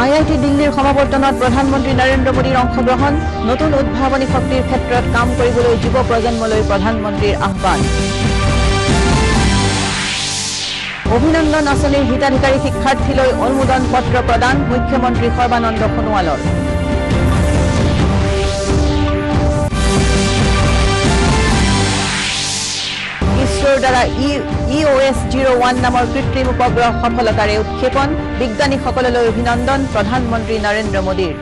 IIT দিল্লীৰ সমাৱৰ্তনত প্ৰধানমন্ত্ৰী নৰেন্দ্ৰ মোদীৰ অংশগ্ৰহণ নতুন উদ্ভাৱনী শক্তিৰ ক্ষেত্ৰত কাম কৰিবলৈ যুৱ প্ৰজন্মলৈ প্ৰধানমন্ত্ৰীৰ আহ্বান অভিনন্দন আঁচনিৰ হিতাধিকাৰী শিক্ষাৰ্থীলৈ অনুমোদন পত্ৰ প্ৰদান মুখ্যমন্ত্ৰী সৰ্বানন্দ সোণোৱালৰ ইছৰোৰ দ্বাৰা EOS-01 নামৰ কৃত্ৰিম উপগ্ৰহ সফলতাৰে উৎক্ষেপণ বিজ্ঞানীসকললৈ অভিনন্দন প্ৰধানমন্ত্ৰী নৰেন্দ্ৰ মোদীৰ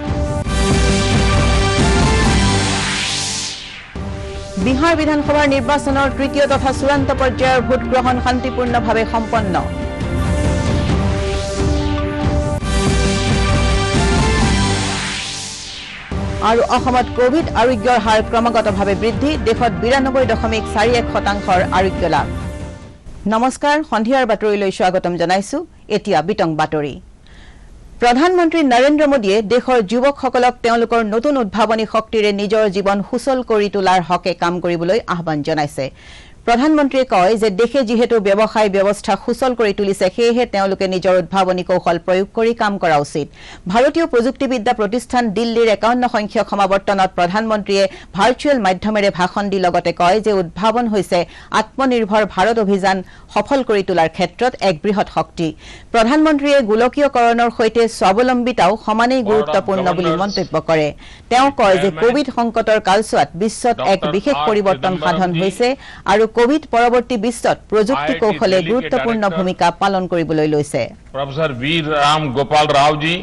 বিহাৰ বিধানসভাৰ নিৰ্বাচনৰ তৃতীয় তথা চূড়ান্ত পৰ্যায়ৰ ভোটগ্ৰহণ শান্তিপূৰ্ণভাৱে সম্পন্ন আৰু অসমত কোভিড আৰোগ্যৰ হাৰ ক্ৰমাগতভাৱে বৃদ্ধি দেশত 92.41% আৰোগ্য লাভ নমস্কাৰ সন্ধিয়াৰ বাতৰিলৈ স্বাগতম জনাইছো এতিয়া বিতং বাতৰি প্ৰধানমন্ত্ৰী নৰেন্দ্ৰ মোদীয়ে দেশৰ যুৱকসকলক তেওঁলোকৰ নতুন উদ্ভাৱনী শক্তিৰে নিজৰ জীৱন সুচল কৰি তোলাৰ হকে কাম কৰিবলৈ আহ্বান জনাইছে প্ৰধানমন্ত্ৰীয়ে কয় যে দেশে যেহেতু ব্যৱসায় ব্যৱস্থা সুচল কৰি তুলিছে সেয়েহে তেওঁলোকে নিজৰ উদ্ভাৱনী কৌশল প্ৰয়োগ কৰি কাম কৰা উচিত ভাৰতীয় প্ৰযুক্তিবিদ্যা প্ৰতিষ্ঠান দিল্লীৰ 51 সংখ্যক সমাৱৰ্তনত প্ৰধানমন্ত্ৰীয়ে ভাৰ্চুৱেল মাধ্যমেৰে ভাষণ দি লগতে কয় যে উদ্ভাৱন হৈছে আত্মনিৰ্ভৰ ভাৰত অভিযান সফল কৰি তোলাৰ ক্ষেত্ৰত এক বৃহৎ শক্তি প্ৰধানমন্ত্ৰীয়ে গোলকীয়কৰণৰ সৈতে স্বাৱলম্বিতাও সমানেই গুৰুত্বপূৰ্ণ বুলি মন্তব্য কৰে তেওঁ কয় যে কোভিড সংকটৰ কালছোৱাত বিশ্বত এক বিশেষ পৰিৱৰ্তন সাধন হৈছে আৰু কোভিড পৰৱৰ্তী বিশ্বত প্ৰযুক্তি কৌশলে গুৰুত্বপূৰ্ণ ভূমিকা পালন কৰিবলৈ লৈছে professor Veer Ram Gopal Rao ji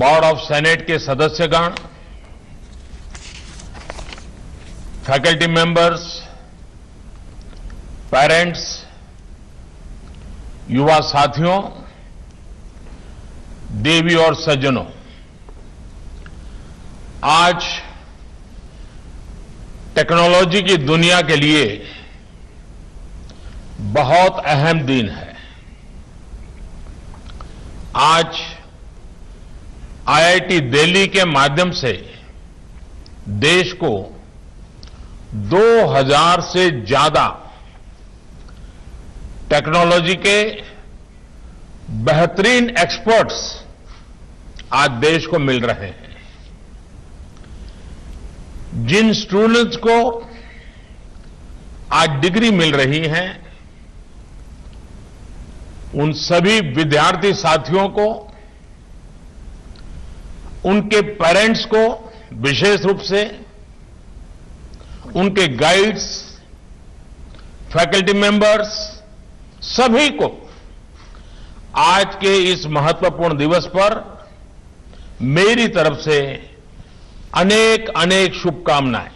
board of senate के सदस्यगण फैकल्टी मेंबर्स पेरेंट्स युवा साथियों देवी और सज्जनों आज टेक्नोलॉजी की दुनिया के लिए बहुत अहम दिन है आज IIT दिल्ली के माध्यम से देश को 2000 से ज्यादा टेक्नोलॉजी के बेहतरीन एक्सपर्ट्स आज देश को मिल रहे हैं जिन स्टूडेंट्स को आज डिग्री मिल रही है उन सभी विद्यार्थी साथियों को उनके पेरेंट्स को विशेष रूप से उनके गाइड्स फैकल्टी मेंबर्स सभी को आज के इस महत्वपूर्ण दिवस पर मेरी तरफ से अनेक अनेक शुभकामनाएं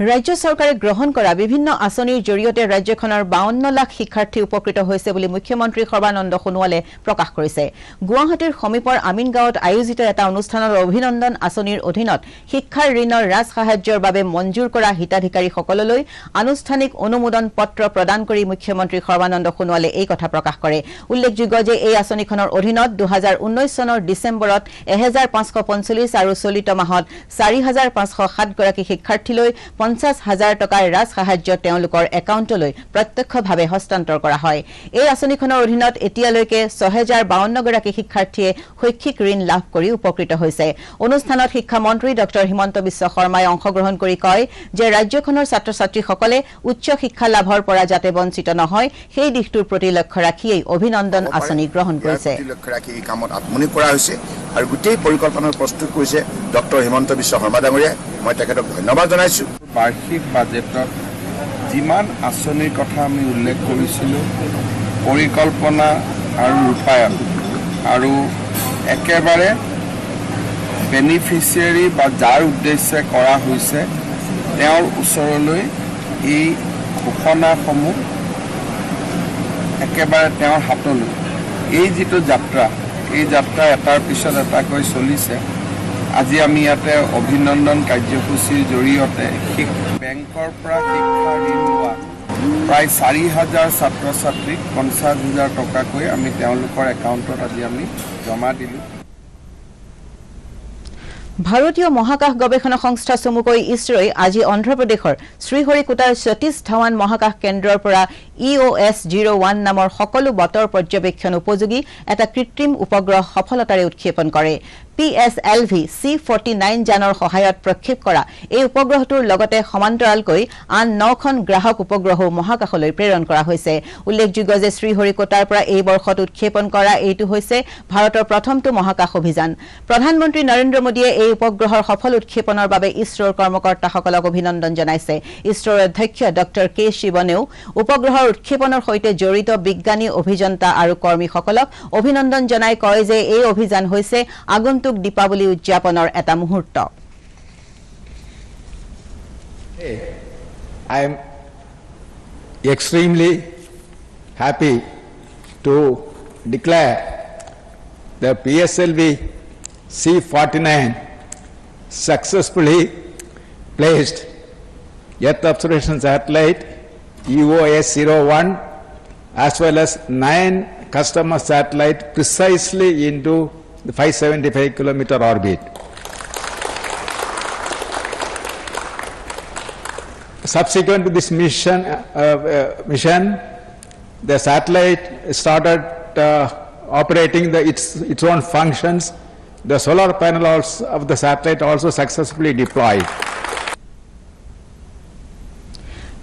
राज्य सरकारे ग्रहण करा विभिन्न आसनिर जरियते राज्यखনৰ 52 लाख শিক্ষাৰ্থী উপকৃত হৈছে বুলি মুখ্যমন্ত্ৰী সৰ্বানন্দ সোণোৱালে প্ৰকাশ কৰিছে গুৱাহাটীৰ সমীপৰ আমিনগাঁৱত আয়োজিত এটা অনুষ্ঠানৰ অভিনন্দন আসনিৰ অধীনত শিক্ষাৰ ঋণৰ ৰাজ সাহায্যৰ বাবে মঞ্জুৰ কৰা হিতাধিকাৰীসকললৈ আনুষ্ঠানিক অনুমোদন পত্ৰ প্ৰদান কৰি মুখ্যমন্ত্ৰী সৰ্বানন্দ সোণোৱালে এই কথা প্ৰকাশ কৰে উল্লেখযোগ্য যে এই আসনিখনৰ অধীনত 2019 চনৰ ডিসেম্বৰত 1545 আৰু চলিত মাহত 4507 গৰাকী শিক্ষাৰ্থীলৈ 50,000 টকাৰ ৰাজ সাহায্য তেওঁলোকৰ একাউণ্টলৈ প্ৰত্যক্ষভাৱে হস্তান্তৰ কৰা হয় এই আঁচনিখনৰ অধীনত এতিয়ালৈকে 6052 গৰাকী শিক্ষাৰ্থীয়ে শৈক্ষিক ঋণ লাভ কৰি উপকৃত হৈছে অনুষ্ঠানত শিক্ষা মন্ত্ৰী ডক্টৰ হিমন্ত বিশ্ব শৰ্মাই অংশগ্ৰহণ কৰি কয় যে ৰাজ্যখনৰ ছাত্ৰ-ছাত্ৰীসকলে উচ্চ শিক্ষা লাভৰ পৰা যাতে বঞ্চিত নহয় সেই দিশটোৰ প্ৰতি লক্ষ্য ৰাখিয়েই অভিনন্দন আঁচনি গ্ৰহণ কৰিছে লক্ষ্য ৰাখি এই কামত আত্মনিয়োগ কৰা হৈছে আৰু গোটেই পৰিকল্পনা প্ৰস্তুত কৰিছে ডক্টৰ হিমন্ত বিশ্ব শৰ্মা ডাঙৰীয়া মই তেখেতক ধন্যবাদ জনাইছো বাৰ্ষিক বাজেটত যিমান আঁচনিৰ কথা আমি উল্লেখ কৰিছিলোঁ পৰিকল্পনা আৰু ৰূপায়ণ আৰু একেবাৰে বেনিফিচিয়াৰী বা যাৰ উদ্দেশ্যে কৰা হৈছে তেওঁৰ ওচৰলৈ এই ঘোষণাসমূহ একেবাৰে তেওঁৰ হাতলৈ এই যিটো যাত্ৰা এই যাত্ৰা এটাৰ পিছত এটাকৈ চলিছে আজি আমি ইয়াতে অভিনন্দন কাৰ্যসূচীৰ জৰিয়তে বেংকৰ পৰা শিক্ষা ঋণ লোৱা প্ৰায় 4,000 ছাত্ৰ-ছাত্ৰীক 50,000 টকাকৈ আমি তেওঁলোকৰ একাউণ্টত আজি আমি জমা দিলোঁ ভাৰতীয় মহাকাশ গৱেষণা সংস্থা চমুকৈ ইছৰোই আজি অন্ধ্ৰপ্ৰদেশৰ শ্ৰীহৰিকোটাৰ সতীশ ধাৱান মহাকাশ কেন্দ্ৰৰ পৰা EOS-01 নামৰ সকলো বতৰ পৰ্যবেক্ষণ উপযোগী এটা কৃত্ৰিম উপগ্ৰহ সফলতাৰে উৎক্ষেপণ কৰে। PSLV C-49 যানৰ সহায়ত প্ৰক্ষেপ কৰা এই উপগ্ৰহটোৰ লগতে সমান্তৰালকৈ আন 9খন গ্ৰাহক উপগ্ৰহও মহাকাশলৈ প্ৰেৰণ কৰা হৈছে। উল্লেখযোগ্য যে শ্ৰীহৰিকোটাৰ পৰা এই বৰ্ষত উৎক্ষেপণ কৰা এইটো হৈছে ভাৰতৰ প্ৰথমটো মহাকাশ অভিযান। প্ৰধানমন্ত্ৰী নৰেন্দ্ৰ মোদীয়ে এই উপগ্ৰহৰ সফল উৎক্ষেপণৰ বাবে ইছৰোৰ কৰ্মকৰ্তাসকলক অভিনন্দন জনাইছে। ইছৰোৰ অধ্যক্ষ ডক্টৰ কে শিৱনেও উপগ্ৰহৰ উৎক্ষেপণৰ সৈতে জড়িত বিজ্ঞানী অভিযন্তা আৰু কৰ্মীসকলক অভিনন্দন জনাই কয় যে এই অভিযান হৈছে আগন্তুক দীপাৱলী উদযাপনৰ এটা মুহূৰ্ত। I am extremely happy to declare the PSLV C-49 successfully placed Earth observation satellite EOS-01 as well as 9 customer satellites precisely into the 575-kilometer orbit. Subsequent to this mission, the satellite started operating its own functions. The solar panels of the satellite also successfully deployed.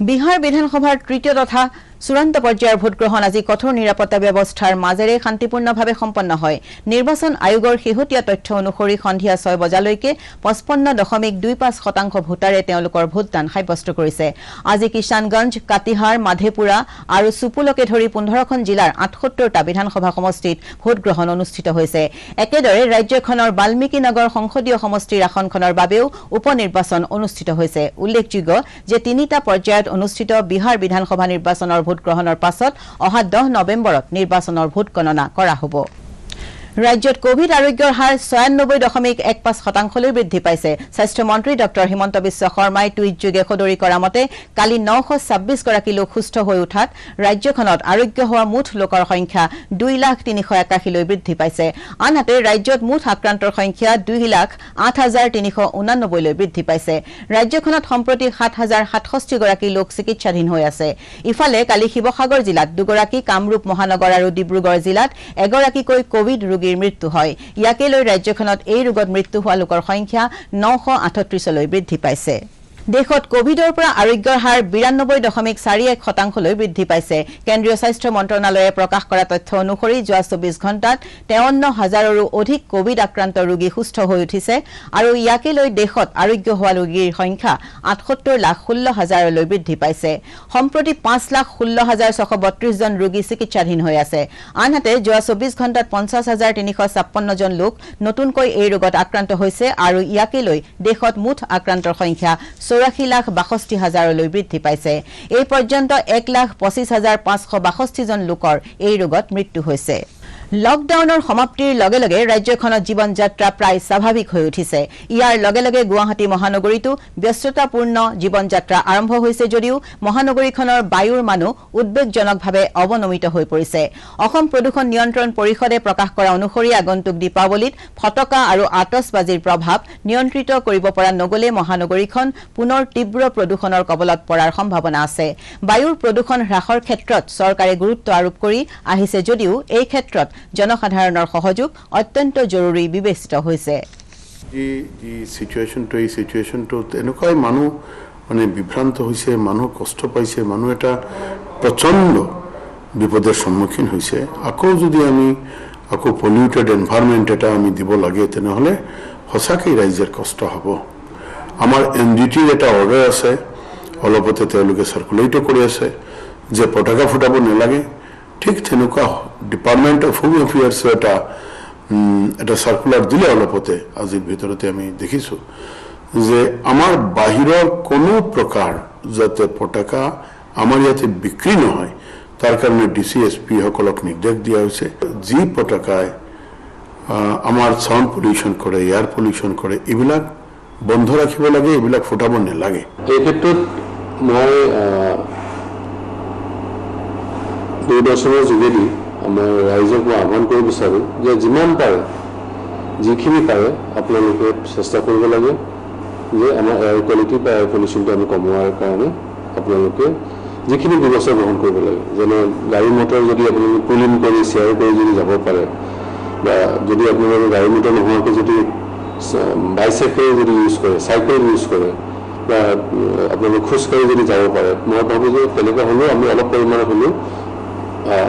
Bihar বিধানসভাৰ তৃতীয় তথা চূড়ান্ত পৰ্যায়ৰ ভোটগ্ৰহণ আজি কঠোৰ নিৰাপত্তা ব্যৱস্থাৰ মাজেৰে শান্তিপূৰ্ণভাৱে সম্পন্ন হয়। নিৰ্বাচন আয়োগৰ শেহতীয়া তথ্য অনুসৰি সন্ধিয়া 6 বজালৈকে 55.25% ভোটাৰে তেওঁলোকৰ ভোটদান সাব্যস্ত কৰিছে। আজি কিষাণগঞ্জ, কাটিহাৰ, মাধেপুৰা আৰু সুপুলকে ধৰি 15খন জিলাৰ 78টা বিধানসভা সমষ্টিত ভোটগ্ৰহণ অনুষ্ঠিত হৈছে। একেদৰে ৰাজ্যখনৰ বাল্মীকি নগৰ সংসদীয় সমষ্টিৰ আসনখনৰ বাবেও উপ নিৰ্বাচন অনুষ্ঠিত হৈছে। উল্লেখযোগ্য যে 3টা পৰ্যায়ত অনুষ্ঠিত বিহাৰ বিধানসভা নিৰ্বাচনৰ ভোটগ্ৰহণৰ পাছত অহা 10 নৱেম্বৰত নিৰ্বাচনৰ ভোট গণনা কৰা হ'ব। ৰাজ্যত কোভিড আৰোগ্যৰ হাৰ 96.15%লৈ বৃদ্ধি পাইছে। স্বাস্থ্য মন্ত্ৰী ডক্টৰ হিমন্ত বিশ্ব শৰ্মাই টুইটযোগে সদৰি কৰা মতে কালি 926 গৰাকী লোক সুস্থ হৈ উঠাত ৰাজ্যখনত আৰোগ্য হোৱা মুঠ লোকৰ সংখ্যা 2,0381লৈ বৃদ্ধি পাইছে। আনহাতে ৰাজ্যত মুঠ আক্ৰান্তৰ সংখ্যা 2,08,389লৈ বৃদ্ধি পাইছে। ৰাজ্যখনত সম্প্ৰতি 7,067 গৰাকী লোক চিকিৎসাধীন হৈ আছে। ইফালে কালি শিৱসাগৰ জিলাত 2 গৰাকী, কামৰূপ মহানগৰ আৰু ডিব্ৰুগড় জিলাত এগৰাকীকৈ কোভিড ৰোগীৰ মৃত্যু হয়। ইয়াকে লৈ ৰাজ্যখনত এই ৰোগত মৃত্যু হোৱা লোকৰ সংখ্যা 938লৈ বৃদ্ধি পাইছে। দেশত কোভিডৰ পৰা আৰোগ্যৰ হাৰ 92.41%লৈ বৃদ্ধি পাইছে। কেন্দ্ৰীয় স্বাস্থ্য মন্ত্ৰণালয়ে প্ৰকাশ কৰা তথ্য অনুসৰি যোৱা 24 ঘণ্টাত 53,000ৰো অধিক কোভিড আক্ৰান্ত ৰোগী সুস্থ হৈ উঠিছে আৰু ইয়াকে লৈ দেশত আৰোগ্য হোৱা ৰোগীৰ সংখ্যা 78,16,000লৈ বৃদ্ধি পাইছে। সম্প্ৰতি 5,16,632 জন ৰোগী চিকিৎসাধীন হৈ আছে। আনহাতে যোৱা 24 ঘণ্টাত 50,356 জন লোক নতুনকৈ এই ৰোগত আক্ৰান্ত হৈছে আৰু ইয়াকে লৈ দেশত মুঠ আক্ৰান্তৰ সংখ্যা 84,62,000লৈ বৃদ্ধি পাইছে। এই পৰ্যন্ত 1,25,562 জন লোকৰ এই ৰোগত মৃত্যু হৈছে। লকডাউনৰ সমাপ্তিৰ লগে লগে ৰাজ্যখনত জীৱন যাত্ৰা প্ৰায় স্বাভাৱিক হৈ উঠিছে। ইয়াৰ লগে লগে গুৱাহাটী মহানগৰীতো ব্যস্ততাপূৰ্ণ জীৱন যাত্ৰা আৰম্ভ হৈছে যদিও মহানগৰীখনৰ বায়ুৰ মানো উদ্বেগজনকভাৱে অৱনমিত হৈ পৰিছে। অসম প্ৰদূষণ নিয়ন্ত্ৰণ পৰিষদে প্ৰকাশ কৰা অনুসৰি আগন্তুক দীপাৱলীত ফটকা আৰু আতচবাজিৰ প্ৰভাৱ নিয়ন্ত্ৰিত কৰিব পৰা নগলে মহানগৰীখন পুনৰ তীব্ৰ প্ৰদূষণৰ কবলত পৰাৰ সম্ভাৱনা আছে। বায়ুৰ প্ৰদূষণ হ্ৰাসৰ ক্ষেত্ৰত চৰকাৰে গুৰুত্ব আৰোপ কৰি আহিছে যদিও এই ক্ষেত্ৰত জনসাধাৰণৰ সহযোগ অত্যন্ত জৰুৰী বিবেচিত হৈছে। এই সিচুৱেশ্যনটো এনেকুৱাই মানুহ মানে বিভ্ৰান্ত হৈছে, মানুহ কষ্ট পাইছে, মানুহ এটা প্ৰচণ্ড বিপদেৰ সন্মুখীন হৈছে। আকৌ যদি আমি পলিউটেড এনভাইৰনমেণ্ট এটা আমি দিব লাগে তেনেহ'লে সঁচাকৈ ৰাইজৰ কষ্ট হ'ব। আমাৰ NGTৰ এটা অৰ্ডাৰ আছে, অলপতে তেওঁলোকে চাৰ্কুলেটো কৰি আছে যে পতাকা ফুটাব নালাগে। ঠিক তেনেকুৱা ডিপাৰ্টমেণ্ট অফ হোম এফেয়াৰ্ছৰ এটা চাৰ্কুলাৰ দিলে অলপতে, আজিৰ ভিতৰতে আমি দেখিছোঁ যে আমাৰ বাহিৰৰ কোনো প্ৰকাৰ যাতে পতাকা আমাৰ ইয়াতে বিক্ৰী নহয় তাৰ কাৰণে DCSP সকলক নিৰ্দেশ দিয়া হৈছে। যি পতাকায় আমাৰ ছাউণ্ড পলিউশ্যন কৰে, এয়াৰ পলিউশ্যন কৰে, এইবিলাক বন্ধ ৰাখিব লাগে, এইবিলাক ফুটাব নালাগে। এই ক্ষেত্ৰত মই দূৰদৰ্শনৰ যোগেদি আমাৰ ৰাইজক মই আহ্বান কৰিব বিচাৰোঁ যে যিমান পাৰে যিখিনি পাৰে আপোনালোকে চেষ্টা কৰিব লাগে যে আমাৰ এয়াৰ কোৱালিটি বা এয়াৰ পলিউশ্যনটো আমি কমোৱাৰ কাৰণে আপোনালোকে যিখিনি ব্যৱস্থা গ্ৰহণ কৰিব লাগে যেনে গাড়ী মটৰ যদি আপোনালোকে পুলিং কৰি শ্বেয়াৰ কৰি যদি যাব পাৰে বা যদি আপোনালোকে গাড়ী মটৰ নোহোৱাকৈ যদি বাইচাইকেল যদি ইউজ কৰে চাইকেল ইউজ কৰে বা আপোনালোকে খোজকাঢ়ি যদি যাব পাৰে মই ভাবোঁ যে তেনেকুৱা হ'লেও আমি অলপ পৰিমাণে হ'লেও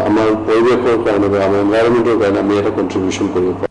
আমাৰ পৰিৱেশৰ কাৰণে বা আমাৰ এনভাইৰনমেণ্টৰ কাৰণে আমি এটা কণ্ট্ৰিবিউশ্যন কৰিব পাৰোঁ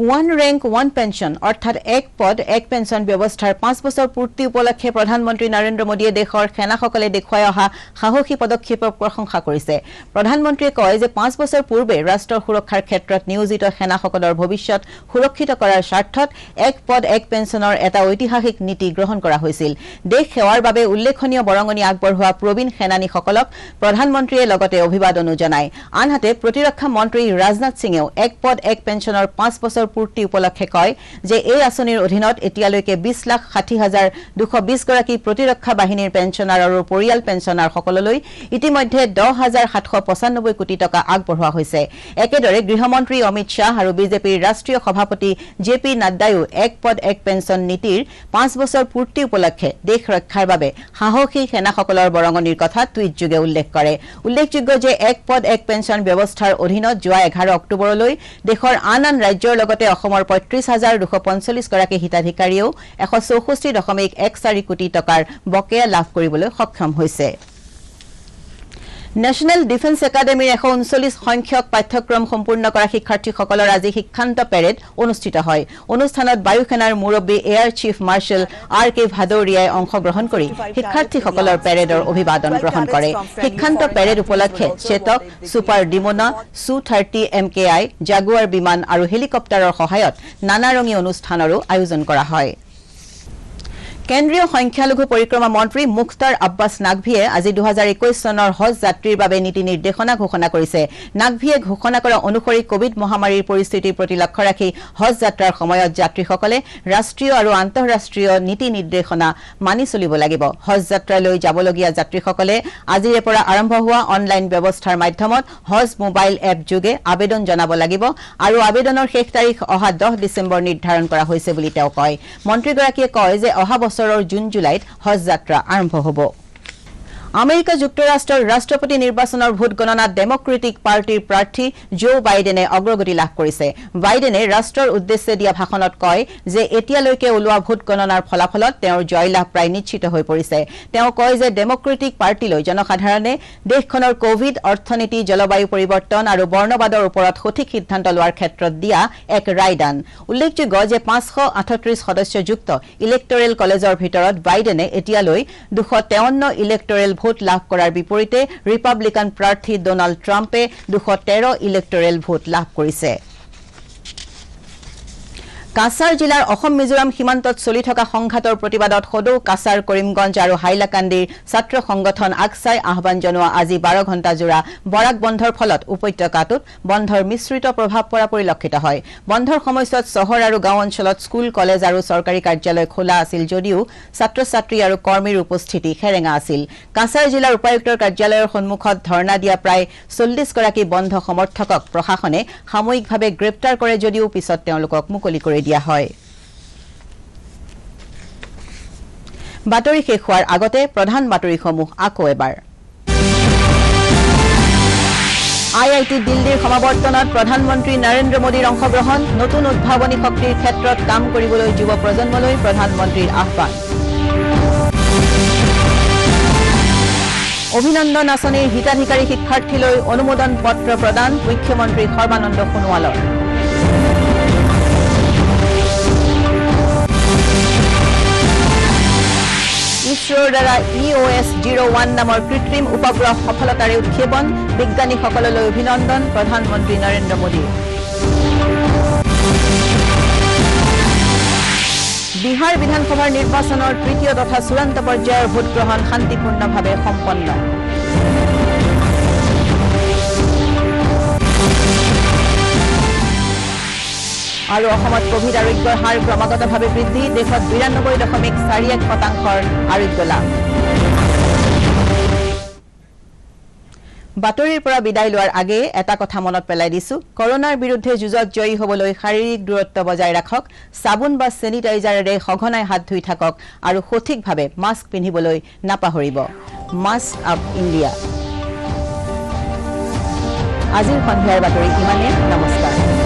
ওয়ান ৰেংক ওয়ান পেঞ্চন অৰ্থাৎ এক পদ এক পেঞ্চন ব্যৱস্থাৰ 5 বছৰ পূৰ্তি উপলক্ষে প্ৰধানমন্ত্ৰী নৰেন্দ্ৰ মোদীয়ে দেশৰ সেনাসকলে দেখুৱাই অহা সাহসী পদক্ষেপক প্ৰশংসা কৰিছে প্ৰধানমন্ত্ৰীয়ে কয় যে 5 বছৰ পূৰ্বে ৰাষ্ট্ৰৰ সুৰক্ষাৰ ক্ষেত্ৰত নিয়োজিত সেনাসকলৰ ভৱিষ্যত সুৰক্ষিত কৰাৰ স্বাৰ্থত এক পদ এক পেঞ্চনৰ এটা ঐতিহাসিক নীতি গ্ৰহণ কৰা হৈছিল দেশ সেৱাৰ বাবে উল্লেখনীয় বৰঙণি আগবঢ়োৱা প্ৰবীণ সেনানীসকলক প্ৰধানমন্ত্ৰীয়ে লগতে অভিবাদনো জনায় আনহাতে প্ৰতিৰক্ষা মন্ত্ৰী ৰাজনাথ সিঙেও এক পদ এক পেঞ্চনৰ 5 বছৰ পূৰ্তি উপলক্ষে কয় যে এই আঁচনিৰ অধীনত এতিয়ালৈকে 20,60,220 গৰাকী প্ৰতিৰক্ষা বাহিনীৰ পেঞ্চনাৰ আৰু পৰিয়াল পেঞ্চনাৰ সকললৈ ইতিমধ্যে 10,795 কোটি টকা আগবঢ়োৱা হৈছে একেদৰে গৃহমন্ত্ৰী অমিত শাহ আৰু বিজেপিৰ ৰাষ্ট্ৰীয় সভাপতি জেপি নাড্ডায়ো এক পদ এক পেঞ্চন নীতিৰ 5 বছৰ পূৰ্তি উপলক্ষে দেশ ৰক্ষাৰ বাবে সাহসী সেনাসকলৰ বৰঙণিৰ কথা টুইটযোগে উল্লেখ কৰে উল্লেখযোগ্য যে এক পদ এক পেঞ্চন ব্যৱস্থাৰ অধীনত যোৱা 11 অক্টোবৰলৈ দেশৰ আন ৰাজ্যৰ লগতে অসমৰ 35,245 গৰাকী হিতাধিকাৰীয়েও 164.14 কোটি টকাৰ বকেয়া লাভ কৰিবলৈ সক্ষম হৈছে নেশ্যনেল ডিফেন্স একাডেমীৰ 139 সংখ্যক পাঠ্যক্ৰম সম্পূৰ্ণ কৰা শিক্ষাৰ্থীসকলৰ আজি শিক্ষান্ত পেৰেড অনুষ্ঠিত হয় অনুষ্ঠানত বায়ু সেনাৰ মুৰব্বী এয়াৰ চিফ মাৰ্শ্বেল আৰ.কে. ভাদৌৰিয়াই অংশগ্ৰহণ কৰি শিক্ষাৰ্থীসকলৰ পেৰেডৰ অভিবাদন গ্ৰহণ কৰে শিক্ষান্ত পেৰেড উপলক্ষে চেতক সুপাৰ ডিমোনা Su-30 MKI জাগুৱাৰ বিমান আৰু হেলিকপ্টাৰৰ সহায়ত নানাৰঙী অনুষ্ঠানৰো আয়োজন কৰা হয় কেন্দ্ৰীয় সংখ্যালঘু পৰিক্ৰমা মন্ত্ৰী মুখতাৰ আব্বাছ নাকভিয়ে আজি 2021 চনৰ হজ যাত্ৰীৰ বাবে নীতি নিৰ্দেশনা ঘোষণা কৰিছে নাকভিয়ে ঘোষণা কৰা অনুসৰি কোভিড মহামাৰীৰ পৰিস্থিতিৰ প্ৰতি লক্ষ্য ৰাখি হজ যাত্ৰাৰ সময়ত যাত্ৰীসকলে ৰাষ্ট্ৰীয় আৰু আন্তঃৰাষ্ট্ৰীয় নীতি নিৰ্দেশনা মানি চলিব লাগিব হজ যাত্ৰালৈ যাবলগীয়া যাত্ৰীসকলে আজিৰে পৰা আৰম্ভ হোৱা অনলাইন ব্যৱস্থাৰ মাধ্যমত হজ মোবাইল এপ যোগে আবেদন জনাব লাগিব আৰু আবেদনৰ শেষ তাৰিখ অহা 10 ডিচেম্বৰ নিৰ্ধাৰণ কৰা হৈছে বুলি তেওঁ কয় মন্ত্ৰীগৰাকীয়ে কয় যে অহা বছৰৰ জুন জুলাইত হজ যাত্ৰা আৰম্ভ হ'ব আমেৰিকা যুক্তৰাষ্ট্ৰৰ ৰাষ্ট্ৰপতি নিৰ্বাচনৰ ভোট গণনাত ডেমক্ৰেটিক পাৰ্টিৰ প্ৰাৰ্থী জো বাইডেনে অগ্ৰগতি লাভ কৰিছে বাইডেনে ৰাষ্ট্ৰৰ উদ্দেশ্যে দিয়া ভাষণত কয় যে এতিয়ালৈকে ওলোৱা ভোট গণনাৰ ফলাফলত তেওঁৰ জয়লাভ প্ৰায় নিশ্চিত হৈ পৰিছে তেওঁ কয় যে ডেমক্ৰেটিক পাৰ্টিলৈ জনসাধাৰণে দেশখনৰ কোভিড অৰ্থনীতি জলবায়ু পৰিৱৰ্তন আৰু বৰ্ণবাদৰ ওপৰত সঠিক সিদ্ধান্ত লোৱাৰ ক্ষেত্ৰত দিয়া এক ৰায়দান উল্লেখযোগ্য যে 538 সদস্যযুক্ত ইলেক্টৰেল কলেজৰ ভিতৰত বাইডেনে এতিয়ালৈ 253 ইলেক্টৰেল ভোট লাভ কৰাৰ বিপৰীতে ৰিপাব্লিকান প্ৰাৰ্থী ডোনাল্ড ট্ৰাম্পে 213 ইলেক্টৰেল ভোট লাভ কৰিছে কাছাৰ জিলাৰ অসম মিজোৰাম সীমান্তত চলি থকা সংঘাতৰ প্ৰতিবাদত সদৌ কাছাৰ কৰিমগঞ্জ আৰু হাইলাকান্দিৰ ছাত্ৰ সংগঠন আকছাই আহ্বান জনোৱা আজি 12 ঘণ্টা জোৰা বৰাক বন্ধৰ ফলত উপত্যকাটোত বন্ধৰ মিশ্ৰিত প্ৰভাৱ পৰা পৰিলক্ষিত হয় বন্ধৰ সময়ছোৱাত চহৰ আৰু গাঁও অঞ্চলত স্কুল কলেজ আৰু চৰকাৰী কাৰ্যালয় খোলা আছিল যদিও ছাত্ৰ ছাত্ৰী আৰু কৰ্মীৰ উপস্থিতি খেৰেঙা আছিল কাছাৰ জিলাৰ উপায়ুক্তৰ কাৰ্যালয়ৰ সন্মুখত ধৰ্ণা দিয়া প্ৰায় 40 গৰাকী বন্ধ সমৰ্থকক প্ৰশাসনে সাময়িকভাৱে গ্ৰেপ্তাৰ কৰে যদিও পিছত তেওঁলোকক মুকলি কৰি দিয়া হয় বাতৰি শেষ হোৱাৰ আগতে প্ৰধান বাতৰিসমূহ আকৌ এবাৰ আইআইটি দিল্লীৰ সমাৱৰ্তনত প্ৰধানমন্ত্ৰী নৰেন্দ্ৰ মোদীৰ অংশগ্ৰহণ নতুন উদ্ভাৱনী শক্তিৰ ক্ষেত্ৰত কাম কৰিবলৈ যুৱ প্ৰজন্মলৈ প্ৰধানমন্ত্ৰীৰ আহ্বান অভিনন্দন আঁচনিৰ হিতাধিকাৰী শিক্ষাৰ্থীলৈ অনুমোদন পত্ৰ প্ৰদান মুখ্যমন্ত্ৰী সৰ্বানন্দ সোণোৱালৰ ইছৰোৰ দ্বাৰা EOS-01 নামৰ কৃত্ৰিম উপগ্ৰহ সফলতাৰে উৎক্ষেপণ বিজ্ঞানীসকললৈ অভিনন্দন প্ৰধানমন্ত্ৰী নৰেন্দ্ৰ মোদী বিহাৰ বিধানসভাৰ নিৰ্বাচনৰ তৃতীয় তথা চূড়ান্ত পৰ্যায়ৰ ভোটগ্ৰহণ শান্তিপূৰ্ণভাৱে সম্পন্ন আৰু অসমত কোভিড আৰোগ্যৰ হাৰ ক্ৰমাগতভাৱে বৃদ্ধি দেশত 92.41% আৰোগ্য লাভ বাতৰিৰ পৰা বিদায় লোৱাৰ আগে এটা কথা মনত পেলাই দিছো কৰোনাৰ বিৰুদ্ধে যুঁজত জয়ী হ'বলৈ শাৰীৰিক দূৰত্ব বজাই ৰাখক সাবুন বা স্যানিটাইজাৰেৰে সঘনাই হাত ধুই থাকক আৰু সঠিকভাৱে মাস্ক পিন্ধিবলৈ নাপাহৰিব মাস্ক আপ ইণ্ডিয়া আজিৰ সন্ধিয়াৰ বাতৰি ইমানে নমস্কাৰ